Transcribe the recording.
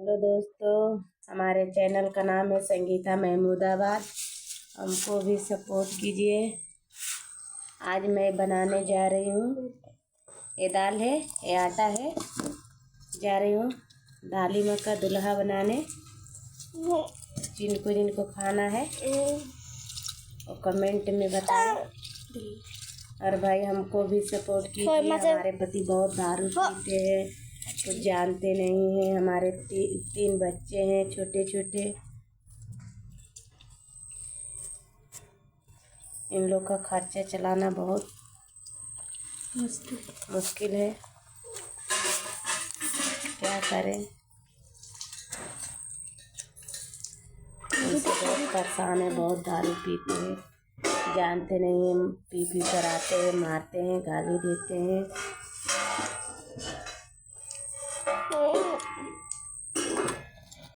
Hello दोस्तों, हमारे channel का नाम है संगीता महमूदाबाद। हमको भी सपोर्ट कीजिए। आज मैं बनाने जा रही हूँ, ये दाल है, ये आटा है। जा रही हूँ दाली में का दूल्हा बनाने। जिनको जिनको खाना है और कमेंट में बताएं। और भाई हमको भी सपोर्ट कीजिए। हमारे पति बहुत दारू पीते हैं, कुछ जानते नहीं हैं। हमारे तीन बच्चे हैं छोटे छोटे। इन लोग का खर्चा चलाना बहुत मुश्किल है। क्या करें, इनसे बहुत परेशान है। बहुत दारू पीते हैं, जानते नहीं हैं। पी कर आते हैं, मारते हैं, गाली देते हैं।